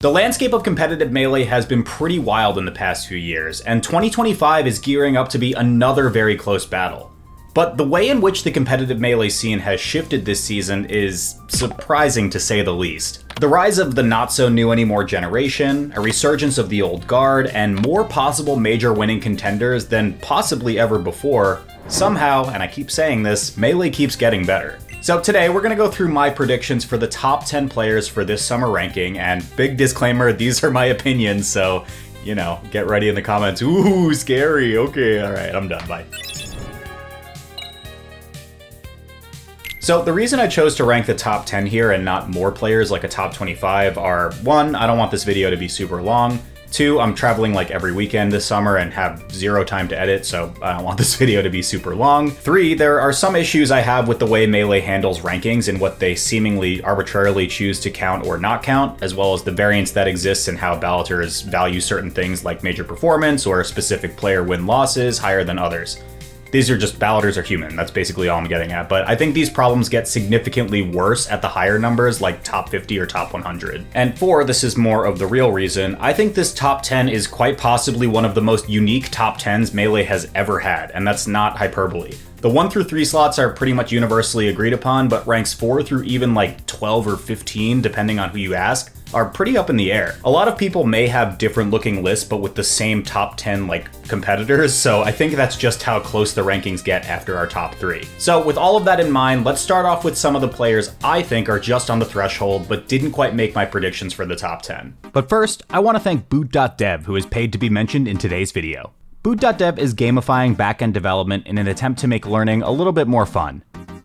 The landscape of competitive Melee has been pretty wild in the past few years, and 2025 is gearing up to be another very close battle. But the way in which the competitive Melee scene has shifted this season is surprising to say the least. The rise of the not-so-new-anymore generation, a resurgence of the old guard, and more possible major winning contenders than possibly ever before, somehow, and I keep saying this, Melee keeps getting better. So today we're going to go through my predictions for the top 10 players for this summer ranking, and big disclaimer, these are my opinions, so, you know, get ready in the comments. Ooh, scary, okay, alright, I'm done, bye. So the reason I chose to rank the top 10 here and not more players like a top 25 are, 1, I don't want this video to be super long, 2, I'm traveling like every weekend this summer and have zero time to edit, so I don't want this video to be super long. 3, there are some issues I have with the way Melee handles rankings and what they seemingly arbitrarily choose to count or not count, as well as the variance that exists in how balloters value certain things like major performance or specific player win-losses higher than others. These are just, balloters are human, that's basically all I'm getting at, but I think these problems get significantly worse at the higher numbers like top 50 or top 100. And 4, this is more of the real reason, I think this top 10 is quite possibly one of the most unique top 10s Melee has ever had, and that's not hyperbole. The 1 through 3 slots are pretty much universally agreed upon, but ranks 4 through even like 12 or 15, depending on who you ask, are pretty up in the air. A lot of people may have different looking lists, but with the same top 10 like competitors, so I think that's just how close the rankings get after our top 3. So with all of that in mind, let's start off with some of the players I think are just on the threshold, but didn't quite make my predictions for the top 10. But first, I want to thank boot.dev, who is paid to be mentioned in today's video. Boot.dev is gamifying backend development in an attempt to make learning a little bit more fun.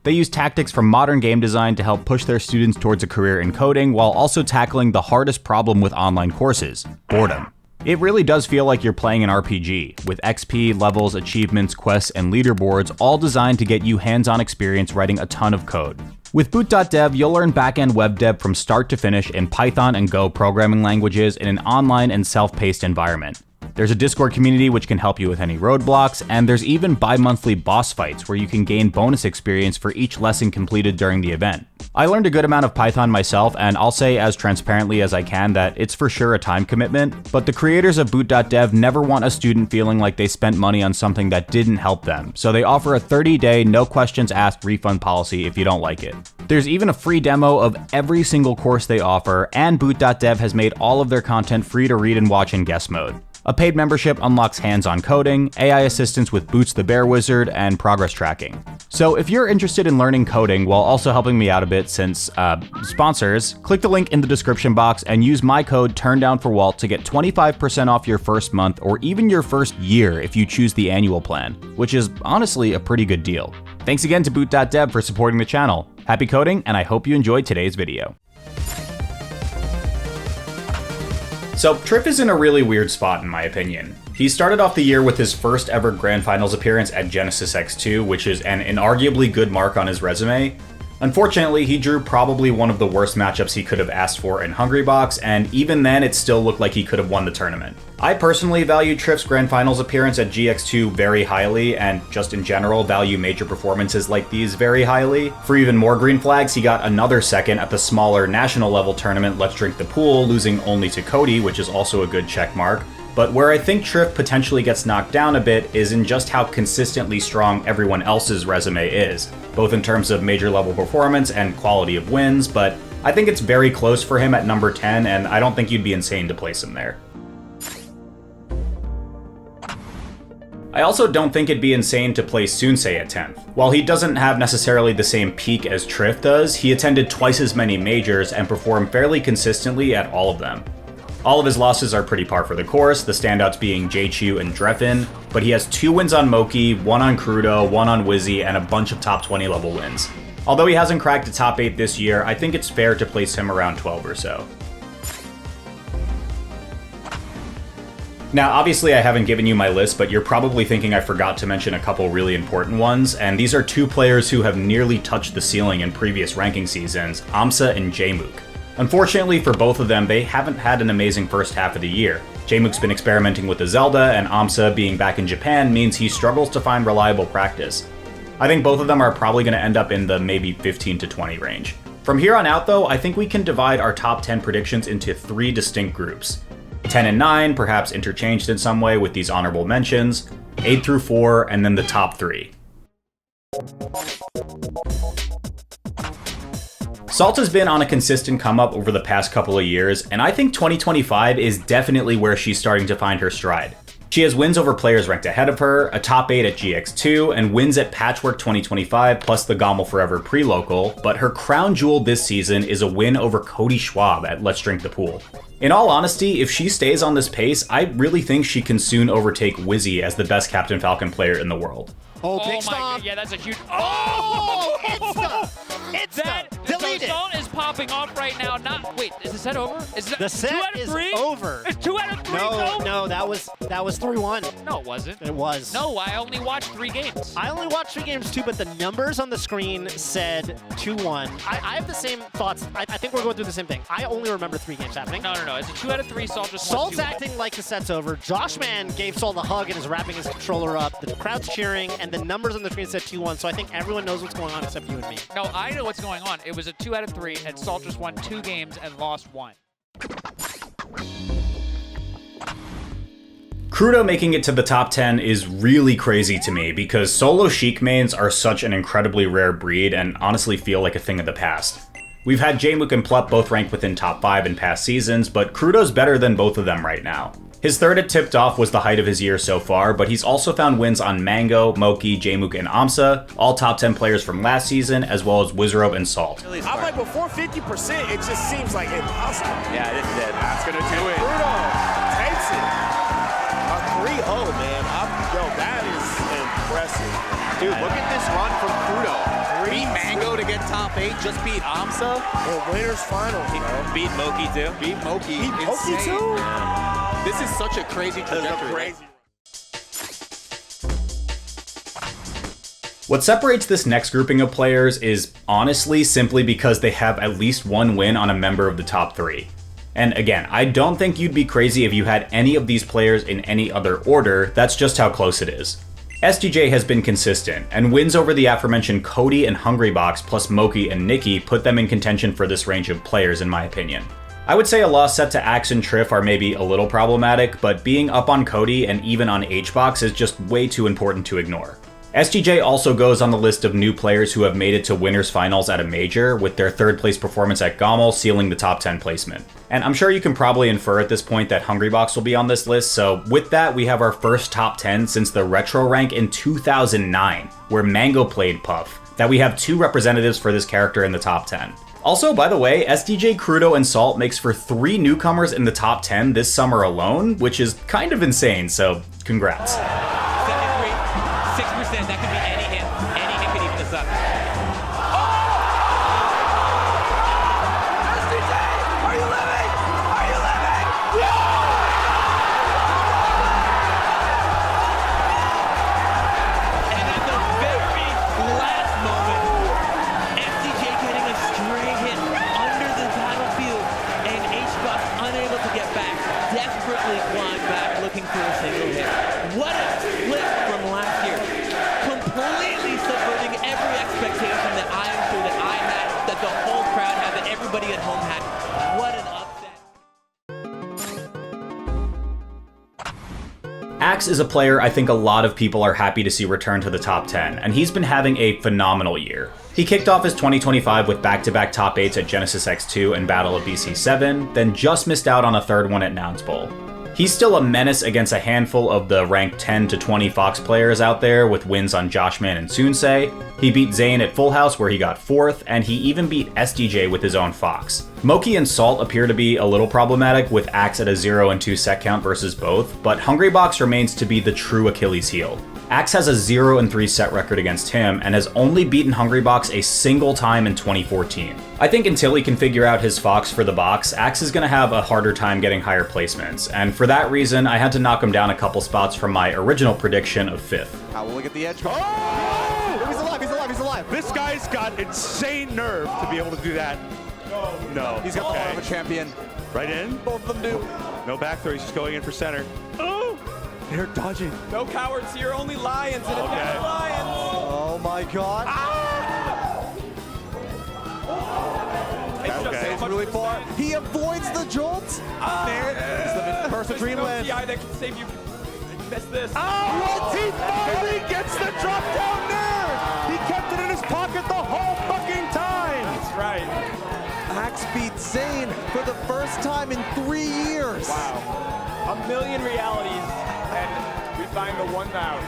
They use tactics from modern game design to help push their students towards a career in coding while also tackling the hardest problem with online courses, boredom. It really does feel like you're playing an RPG, with XP, levels, achievements, quests, and leaderboards all designed to get you hands-on experience writing a ton of code. With boot.dev, you'll learn backend web dev from start to finish in Python and Go programming languages in an online and self-paced environment. There's a Discord community which can help you with any roadblocks, and there's even bi-monthly boss fights where you can gain bonus experience for each lesson completed during the event. I learned a good amount of Python myself, and I'll say as transparently as I can that it's for sure a time commitment, but the creators of boot.dev never want a student feeling like they spent money on something that didn't help them, so they offer a 30-day no questions asked refund policy if you don't like it. There's even a free demo of every single course they offer, and boot.dev has made all of their content free to read and watch in guest mode. A paid membership unlocks hands-on coding, AI assistance with Boots the Bear Wizard, and progress tracking. So if you're interested in learning coding while also helping me out a bit since, sponsors, click the link in the description box and use my code turndownforALT to get 25% off your first month or even your first year if you choose the annual plan, which is honestly a pretty good deal. Thanks again to boot.dev for supporting the channel. Happy coding, and I hope you enjoyed today's video. So Triff is in a really weird spot in my opinion. He started off the year with his first ever Grand Finals appearance at Genesis X2, which is an inarguably good mark on his resume. Unfortunately, he drew probably one of the worst matchups he could have asked for in Hungrybox, and even then it still looked like he could have won the tournament. I personally value Triff's Grand Finals appearance at GX2 very highly, and just in general value major performances like these very highly. For even more green flags, he got another second at the smaller national level tournament Let's Drink the Pool, losing only to Cody, which is also a good check mark. But where I think Triff potentially gets knocked down a bit is in just how consistently strong everyone else's resume is, both in terms of major level performance and quality of wins, but I think it's very close for him at number 10, and I don't think you'd be insane to place him there. I also don't think it'd be insane to place Sunsei at 10th. While he doesn't have necessarily the same peak as Triff does, he attended twice as many majors and performed fairly consistently at all of them. All of his losses are pretty par for the course, the standouts being J-Chew and Dreffin, but he has 2 wins on Moki, 1 on Crudo, 1 on Wizzy, and a bunch of top 20 level wins. Although he hasn't cracked a top 8 this year, I think it's fair to place him around 12 or so. Now, obviously I haven't given you my list, but you're probably thinking I forgot to mention a couple really important ones, and these are 2 players who have nearly touched the ceiling in previous ranking seasons, Amsa and Jmook. Unfortunately for both of them, they haven't had an amazing first half of the year. Jmook's been experimenting with the Zelda, and Amsa being back in Japan means he struggles to find reliable practice. I think both of them are probably going to end up in the maybe 15 to 20 range. From here on out though, I think we can divide our top 10 predictions into 3 distinct groups. 10 and 9, perhaps interchanged in some way with these honorable mentions, 8 through 4, and then the top 3. Salt has been on a consistent come up over the past couple of years, and I think 2025 is definitely where she's starting to find her stride. She has wins over players ranked ahead of her, a top 8 at GX2, and wins at Patchwork 2025 plus the Gommel Forever pre-local, but her crown jewel this season is a win over Cody Schwab at Let's Drink the Pool. In all honesty, if she stays on this pace, I really think she can soon overtake Wizzy as the best Captain Falcon player in the world. Oh, big my stomp. God, yeah, that's a huge. Oh, it's that delete it. Zone is popping off right now. Wait, is the set over? Is The set 2 out of 3? over. It's 2 out of 3. No, that was 3-1. No, it wasn't. It was. No, I only watched 3 games. I only watched 3 games too, but the numbers on the screen said 2-1. I have the same thoughts. I think we're going through the same thing. I only remember 3 games happening. No. It's a 2 out of 3. Salt just Salt's won 2-1. acting like the set's over. Joshman gave Salt a hug and is wrapping his controller up. The crowd's cheering, and the numbers on the screen said 2-1. So I think everyone knows what's going on except you and me. No, I know what's going on. It was a 2 out of 3, and Salt just won 2 games and lost 1. Crudo making it to the top 10 is really crazy to me because solo Sheik mains are such an incredibly rare breed and honestly feel like a thing of the past. We've had Jmook and Plup both ranked within top 5 in past seasons, but Crudo's better than both of them right now. His third at Tipped Off was the height of his year so far, but he's also found wins on Mango, Moki, Jmook, and Amsa, all top 10 players from last season, as well as Wizrobe and Salt. I'm like, before 50%, it just seems like impossible. Yeah, this is it. That's gonna do it. Crudo takes it. A 3-0, man. Yo, that is impressive. Dude, look at this run from Crudo. Beat Mango to get top 8, just beat Amsa. The winners finals, bro. Beat Moki too. Beat Moki. Beat Moki too? This is such a crazy trajectory. What separates this next grouping of players is honestly simply because they have at least one win on a member of the top 3. And again, I don't think you'd be crazy if you had any of these players in any other order, that's just how close it is. SDJ has been consistent, and wins over the aforementioned Cody and Hungrybox plus Moki and Nikki put them in contention for this range of players in my opinion. I would say a loss set to Axe and Triff are maybe a little problematic, but being up on Cody and even on HBox is just way too important to ignore. SDJ also goes on the list of new players who have made it to winners finals at a major, with their 3rd place performance at Gommel sealing the top 10 placement. And I'm sure you can probably infer at this point that Hungrybox will be on this list, so with that we have our first top 10 since the retro rank in 2009, where Mango played Puff, that we have 2 representatives for this character in the top 10. Also, by the way, SDJ, Crudo, and Salt makes for 3 newcomers in the top 10 this summer alone, which is kind of insane, so congrats. 6%, that could be any hit. Any hit could even this up. SDJ, are you living? Are you living? And at the very last moment, SDJ getting a stray hit under the battlefield, and HBox unable to get back. Desperately climb back, looking for a single hit. What a flip from last year. Completely subverting every expectation that I am sure that I had, that the whole crowd had, that everybody at home had. What an upset. Axe is a player I think a lot of people are happy to see return to the top 10, and he's been having a phenomenal year. He kicked off his 2025 with back-to-back top 8s at Genesis X2 and Battle of BC7, then just missed out on a 3rd one at Nouns Bowl. He's still a menace against a handful of the ranked 10 to 20 Fox players out there with wins on Joshman and Sunsei. He beat Zain at Full House where he got 4th, and he even beat SDJ with his own Fox. Moki and Salt appear to be a little problematic with Axe at a 0 and 2 set count versus both, but Hungrybox remains to be the true Achilles heel. Axe has a 0 and 3 set record against him and has only beaten Hungrybox a single time in 2014. I think until he can figure out his Fox for the box, Axe is going to have a harder time getting higher placements, and for that reason I had to knock him down a couple spots from my original prediction of 5th. I will look at the edge. Oh! He's alive, he's alive, he's alive. This guy's got insane nerve to be able to do that. No. He's got the heart of a champion. Right in. Both of them do. No back throw, he's just going in for center. Oh! They're dodging. No cowards here, only lions and Okay. lions. Oh my god. flies really far. He avoids the jolt. There. Burst adrenaline. The eye that can save you. Miss this. Oh, he finally gets the drop down there. He kept it in his pocket the whole fucking time. That's right. Axe beats Zain for the first time in 3 years. Wow. A million realities, and we find the one out.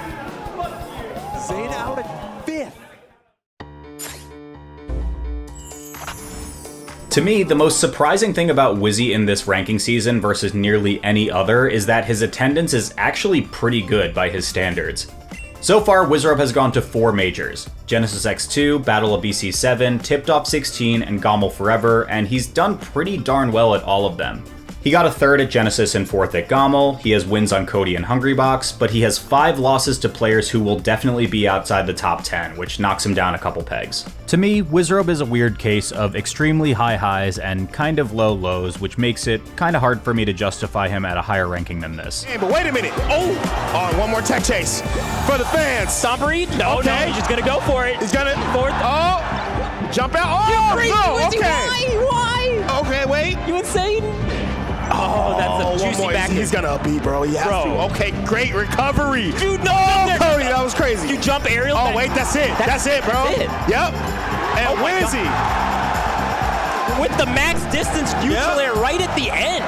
Zain out at 5th. To me, the most surprising thing about Wizzy in this ranking season versus nearly any other is that his attendance is actually pretty good by his standards. So far, Wizrobe has gone to 4 majors: Genesis X2, Battle of BC7, Tipped Off 16, and Gommel Forever, and he's done pretty darn well at all of them. He got a 3rd at Genesis and 4th at Gommel, he has wins on Cody and Hungrybox, but he has 5 losses to players who will definitely be outside the top 10, which knocks him down a couple pegs. To me, Wizrobe is a weird case of extremely high highs and kind of low lows, which makes it kind of hard for me to justify him at a higher ranking than this. Hey, but wait a minute. Oh, one more tech chase for the fans. Stomp read? No, Okay. no, he's just gonna go for it. He's gonna, Fourth. jump out. Oh, no, okay. Why? Okay, wait. You insane? Oh, that's a juicy more. back. He's gonna beat, bro. He has Bro. to. Okay, great recovery. Dude, no, Oh, Cody, that was crazy. You jump aerial. Oh, wait, that's it. That's it, bro. That's it. Yep. And Oh my Wizzy. With the max distance neutral air right at the end.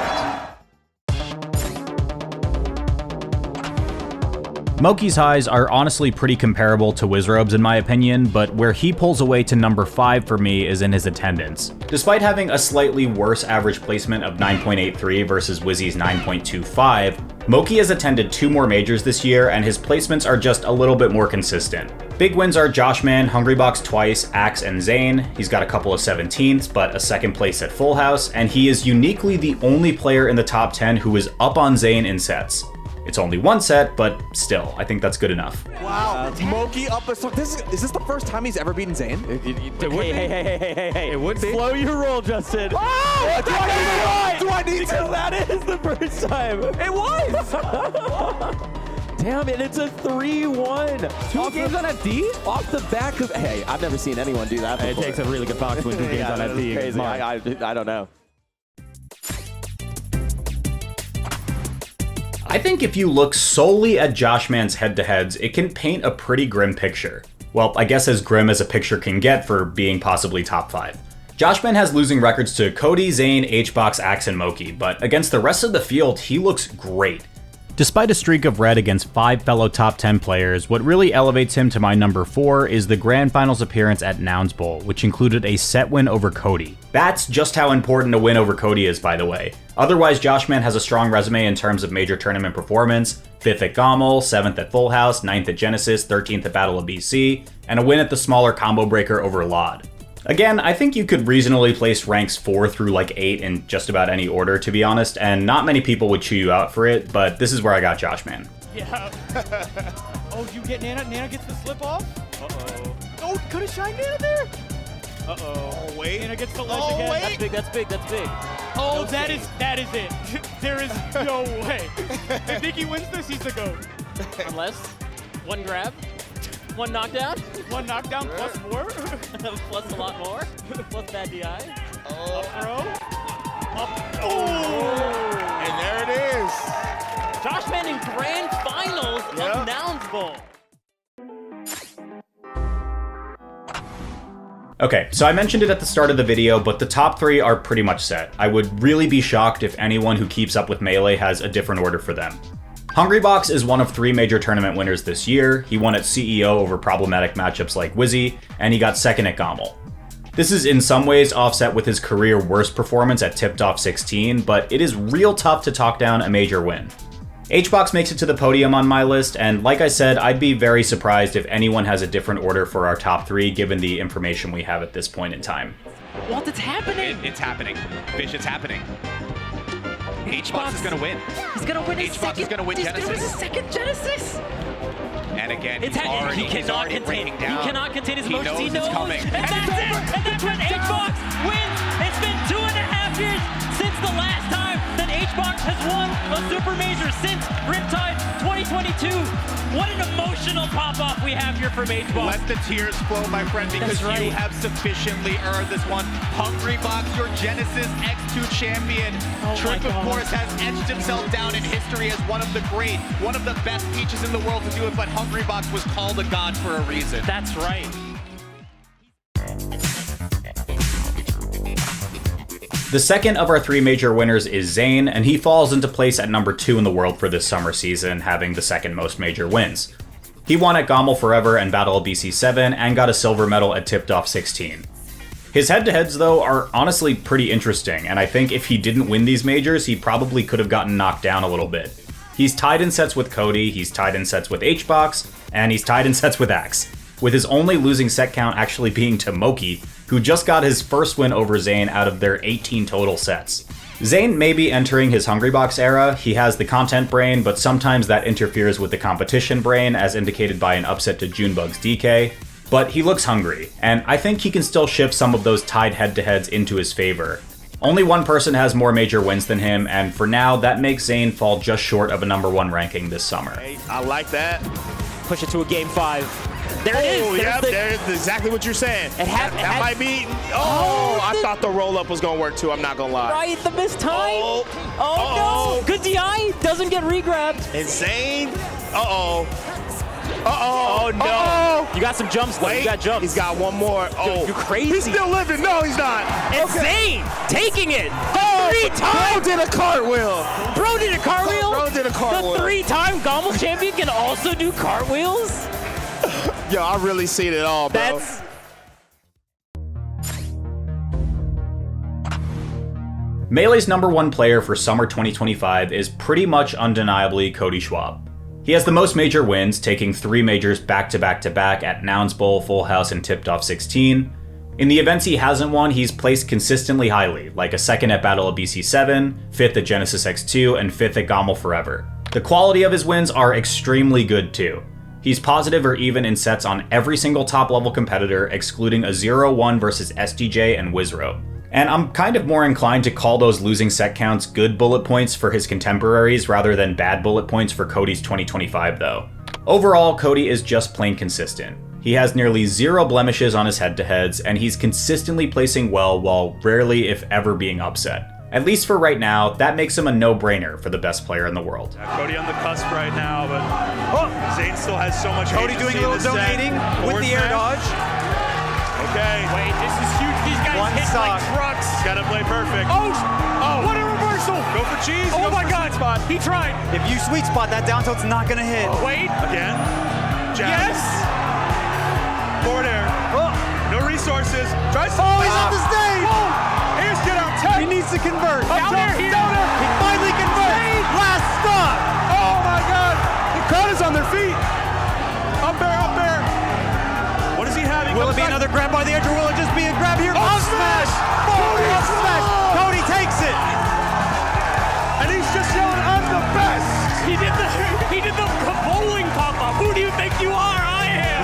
Moki's highs are honestly pretty comparable to Wizrobe's in my opinion, but where he pulls away to number 5 for me is in his attendance. Despite having a slightly worse average placement of 9.83 versus Wizzy's 9.25, Moki has attended 2 more majors this year and his placements are just a little bit more consistent. Big wins are Joshman, Hungrybox twice, Axe, and Zain. He's got a couple of 17ths, but a 2nd place at Full House, and he is uniquely the only player in the top 10 who is up on Zain in sets. It's only 1 set, but still, I think that's good enough. Wow, Moki up a... Is this the first time he's ever beaten Zain? Hey. It would be. Slow your roll, Justin. Oh, do I need Because to? that is the first time. It was. Damn it, it's a 3-1. 2 games on a D? Off the back of... Hey, I've never seen anyone do that before. It takes a really good box to win 2 games on a D. Crazy. I don't know. I think if you look solely at Joshman's head-to-heads, it can paint a pretty grim picture. Well, I guess as grim as a picture can get for being possibly top 5. Joshman has losing records to Cody, Zain, Hbox, Axe, and Moki, but against the rest of the field, he looks great. Despite a streak of red against 5 fellow top 10 players, what really elevates him to my number 4 is the Grand Finals appearance at Nouns Bowl, which included a set win over Cody. That's just how important a win over Cody is, by the way. Otherwise, Joshman has a strong resume in terms of major tournament performance: 5th at Gommel, 7th at Full House, 9th at Genesis, 13th at Battle of BC, and a win at the smaller combo breaker over Laud. Again, I think you could reasonably place ranks 4 through like 8 in just about any order, to be honest, and not many people would chew you out for it, but this is where I got Joshman. Yeah. Oh, you get Nana? Nana gets the slip off? Uh-oh. Oh, could have shined Nana there? Uh-oh. Oh, wait. Nana gets the ledge again. Wait. That's big. Oh, No that save. is it. There is no way. If Nikki wins this, he's the GOAT. Unless one grab, one knockdown, 1 knockdown plus more. plus a lot more, plus bad DI. Up throw. Up. Oh! And there it is. Joshman in grand finals of Nouns Bowl. Okay, so I mentioned it at the start of the video, but the top 3 are pretty much set. I would really be shocked if anyone who keeps up with Melee has a different order for them. Hungrybox is one of 3 major tournament winners this year. He won at CEO over problematic matchups like Wizzy, and he got 2nd at Gommel. This is in some ways offset with his career worst performance at Tipped Off 16, but it is real tough to talk down a major win. Hbox makes it to the podium on my list, and like I said, I'd be very surprised if anyone has a different order for our top 3 given the information we have at this point in time. What? It's happening. It's happening. Fish, it's happening. Hbox is going to win. He's gonna win his Hbox second. is going to win He's gonna win his Genesis. second Genesis. And again, It's he's already contain. breaking down. He cannot contain his He emotions. knows He knows. it's coming. And that's it. And that's when Hbox wins. It's been 2.5 years since the last time that Hungrybox has won a Super Major since Riptide 2022. What an emotional pop-off we have here from HBox. Let the tears flow, my friend, because you have sufficiently earned this one. Hungrybox, your Genesis X2 champion. Trip, of course, has etched himself down in history as one of the great, one of the best peaches in the world to do it, but Hungrybox was called a god for a reason. That's right. The second of our 3 major winners is Zain, and he falls into place at number 2 in the world for this summer season, having the second most major wins. He won at Gommel Forever and Battle of BC7 and got a silver medal at Tipped Off 16. His head-to-heads, though, are honestly pretty interesting, and I think if he didn't win these majors, he probably could have gotten knocked down a little bit. He's tied in sets with Cody, he's tied in sets with HBox, and he's tied in sets with Axe, with his only losing set count actually being to Moki, who just got his first win over Zain out of their 18 total sets. Zain may be entering his Hungrybox era. He has the content brain, but sometimes that interferes with the competition brain, as indicated by an upset to Junebug's DK. But he looks hungry, and I think he can still shift some of those tied head-to-heads into his favor. Only one person has more major wins than him, and for now, that makes Zain fall just short of a number 1 ranking this summer. Hey, I like that. Push it to a game 5. There it is. There's exactly what you're saying. That might be. Oh, I thought the roll up was gonna work too. I'm not gonna lie. Right, the missed time. Oh no. Good DI. Doesn't get regrabbed. Insane. Oh no. You got some jumps. Wait, you got jumps. He's got one more. Oh, you crazy. He's still living. No, he's not. It's Zain taking it. 3 times. Bro did a cartwheel. Bro did a cartwheel. Bro did a cartwheel. The 3-time Gommel champion can also do cartwheels. Yo, I really seen it all, bro. Melee's number 1 player for summer 2025 is pretty much undeniably Cody Schwab. He has the most major wins, taking 3 majors back-to-back-to-back at Nouns Bowl, Full House, and Tipped Off 16. In the events he hasn't won, he's placed consistently highly, like a 2nd at Battle of BC7, 5th at Genesis X2, and 5th at Gommel Forever. The quality of his wins are extremely good too. He's positive or even in sets on every single top-level competitor, excluding a 0-1 versus SDJ and Wizro. And I'm kind of more inclined to call those losing set counts good bullet points for his contemporaries rather than bad bullet points for Cody's 2025 though. Overall, Cody is just plain consistent. He has nearly 0 blemishes on his head-to-heads, and he's consistently placing well while rarely if ever being upset. At least for right now, that makes him a no-brainer for the best player in the world. Cody on the cusp right now, but Zain still has so much. Cody doing a little donating with the air dodge. Okay. Wait, this is huge. These guys One hit Got like trucks. to play perfect. Oh, what a reversal. Go for cheese. Oh Go my for God. sweet spot. He tried. If you sweet spot that down tilt's not gonna hit. Wait. Again. Jab. Yes. Forward air. No resources. Tries to Oh, he's off the stage. Here's get out 10. He needs to convert. Down there, here. He finally converts. Last stop. Oh my God. The crowd is on their feet. Up there, up there. What is he having? Will it be another grab by the edge, or will it just be a grab here? Up smash! Up smash! Cody takes it! And he's just yelling, I'm the best! He did the bowling pop-up. Who do you think you are? I am.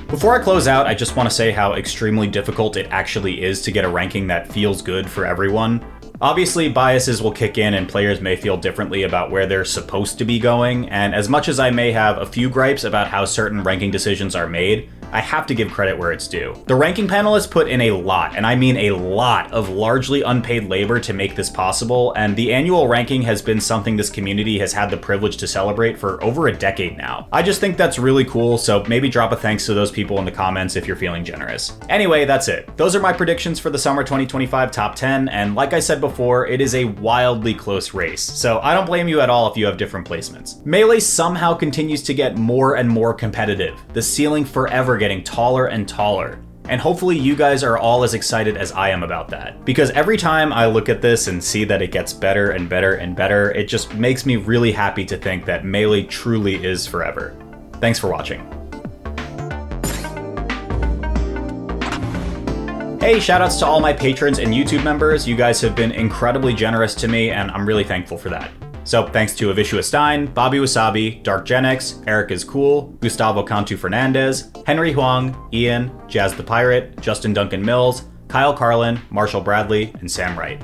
Before I close out, I just want to say how extremely difficult it actually is to get a ranking that feels good for everyone. Obviously, biases will kick in and players may feel differently about where they're supposed to be going, and as much as I may have a few gripes about how certain ranking decisions are made, I have to give credit where it's due. The ranking panelists put in a lot, and I mean a lot, of largely unpaid labor to make this possible, and the annual ranking has been something this community has had the privilege to celebrate for over a decade now. I just think that's really cool, so maybe drop a thanks to those people in the comments if you're feeling generous. Anyway, that's it. Those are my predictions for the summer 2025 top 10, and like I said before, it is a wildly close race, so I don't blame you at all if you have different placements. Melee somehow continues to get more and more competitive, the ceiling forever getting taller and taller. And hopefully you guys are all as excited as I am about that. Because every time I look at this and see that it gets better and better and better, it just makes me really happy to think that Melee truly is forever. Thanks for watching. Hey, shoutouts to all my patrons and YouTube members. You guys have been incredibly generous to me, and I'm really thankful for that. So thanks to Avishua Stein, Bobby Wasabi, Dark Genix, Eric is Cool, Gustavo Cantu Fernandez, Henry Huang, Ian, Jazz the Pirate, Justin Duncan Mills, Kyle Carlin, Marshall Bradley, and Sam Wright.